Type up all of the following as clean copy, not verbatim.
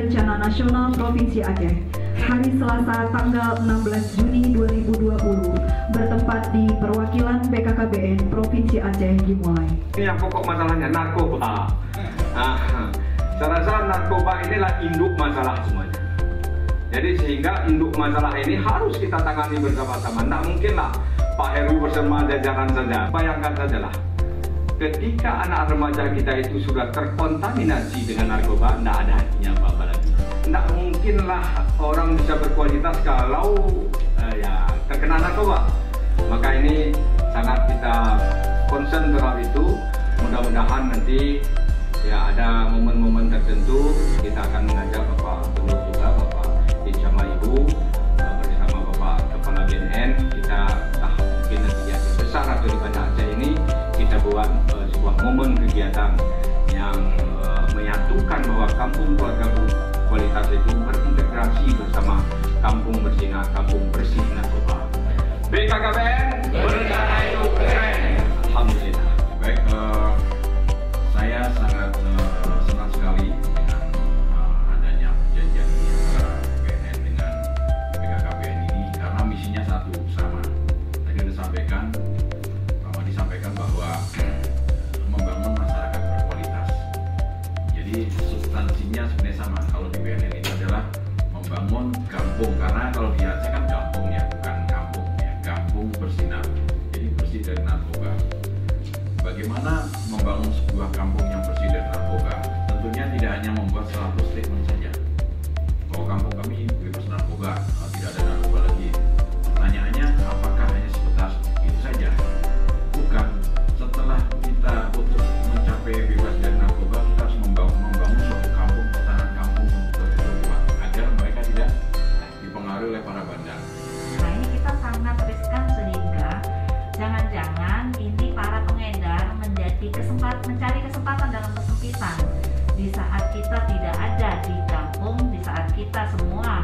Bencana Nasional Provinsi Aceh hari Selasa tanggal 16 Juni 2020 bertempat di perwakilan BKKBN Provinsi Aceh dimulai. Ini yang pokok masalahnya narkoba. Saya rasa narkoba inilah induk masalah semuanya. Jadi sehingga induk masalah ini harus kita tangani bersama-sama. Tidak mungkinlah Pak Heru bersama jajaran saja. Bayangkan sajalah, ketika anak remaja kita itu sudah terkontaminasi dengan narkoba, tidak ada artinya apa-apa lagi. Tidak mungkinlah orang bisa berkualitas kalau terkena narkoba. Maka ini sangat kita concern terhadap itu. Mudah-mudahan nanti ada momen-momen tertentu kita akan mengajak Bapak Gubernur juga, Bapak sama Ibu bersama Bapak Kepala BNN. Kita mungkin nanti yang besar atau di Banda Aceh ini kita buat sebuah momen kegiatan yang menyatukan bahwa kampung keluarga kualitas itu berintegrasi bersama kampung bersinar, kampung bersih narkoba. BKKBN berencana itu keren. Alhamdulillah. Baik, saya sangat senang sekali dengan adanya perjanjian antara BNN dengan BKKBN ini karena misinya satu sama. Tadi disampaikan bahwa membangun masyarakat berkualitas. Jadi substansinya sebenarnya sama. Kalau di BNN ini adalah membangun kampung, karena kalau di Aceh kan kampung ya, bukan kampung ya, kampung bersinar. Jadi bersih dari narkoba. Bagaimana membangun sebuah kampung yang bersih dari narkoba? Tentunya tidak hanya membuat 100 statement saja bahwa kampung kami bebas narkoba, tidak ada narkoba lagi. Pertanyaannya, apakah hanya sebatas itu saja? Bukan. Setelah kita untuk mencapai bebas dari narkoba, kita harus membangun suatu kampung, pertahanan kampung untuk berkuat agar mereka tidak dipengaruhi oleh para bandar. Nah, ini kita sangat riskan sehingga jangan-jangan ini para pengedar mencari kesempatan dalam kesempitan di saat kita tidak ada di kampung, di saat kita semua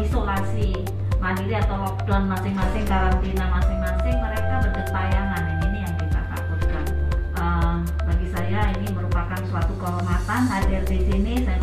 isolasi mandiri atau lockdown masing-masing, karantina masing-masing, mereka bergentayangan. Ini yang kita takutkan. Bagi saya ini merupakan suatu kehormatan hadir di sini. Saya